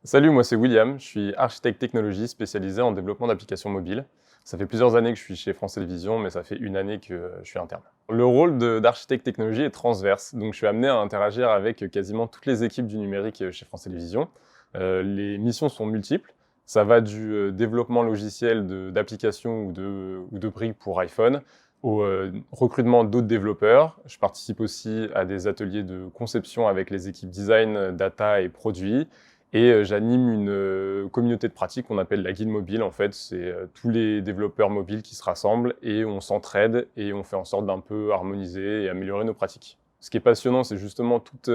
Salut, moi c'est William, je suis architecte technologie spécialisé en développement d'applications mobiles. Ça fait plusieurs années que je suis chez France Télévisions, mais ça fait une année que je suis interne. Le rôle d'architecte technologie est transverse, donc je suis amené à interagir avec quasiment toutes les équipes du numérique chez France Télévisions. Les missions sont multiples. Ça va du développement logiciel d'applications ou de briques pour iPhone au recrutement d'autres développeurs. Je participe aussi à des ateliers de conception avec les équipes design, data et produits. Et j'anime une communauté de pratique qu'on appelle la guilde mobile. En fait, c'est tous les développeurs mobiles qui se rassemblent et on s'entraide et on fait en sorte d'un peu harmoniser et améliorer nos pratiques. Ce qui est passionnant, c'est justement toute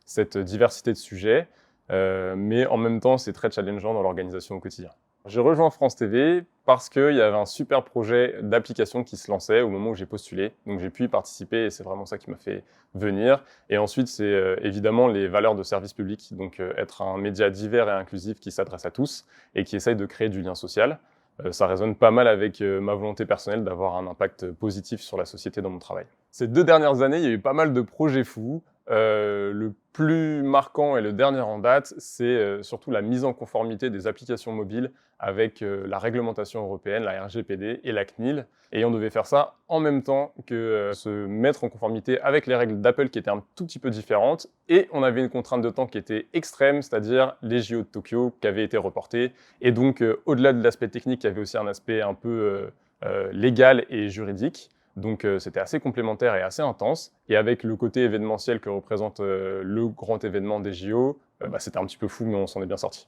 cette diversité de sujets, mais en même temps, c'est très challengeant dans l'organisation au quotidien. J'ai rejoint France TV parce qu'il y avait un super projet d'application qui se lançait au moment où j'ai postulé. Donc j'ai pu y participer et c'est vraiment ça qui m'a fait venir. Et ensuite, c'est évidemment les valeurs de service public. Donc être un média divers et inclusif qui s'adresse à tous et qui essaye de créer du lien social. Ça résonne pas mal avec ma volonté personnelle d'avoir un impact positif sur la société dans mon travail. Ces 2 dernières années, il y a eu pas mal de projets fous. Le plus marquant et le dernier en date, c'est surtout la mise en conformité des applications mobiles avec la réglementation européenne, la RGPD et la CNIL. Et on devait faire ça en même temps que se mettre en conformité avec les règles d'Apple qui étaient un tout petit peu différentes. Et on avait une contrainte de temps qui était extrême, c'est-à-dire les JO de Tokyo qui avaient été reportés. Et donc, au-delà de l'aspect technique, il y avait aussi un aspect un peu légal et juridique. Donc c'était assez complémentaire et assez intense. Et avec le côté événementiel que représente le grand événement des JO, c'était un petit peu fou, mais on s'en est bien sorti.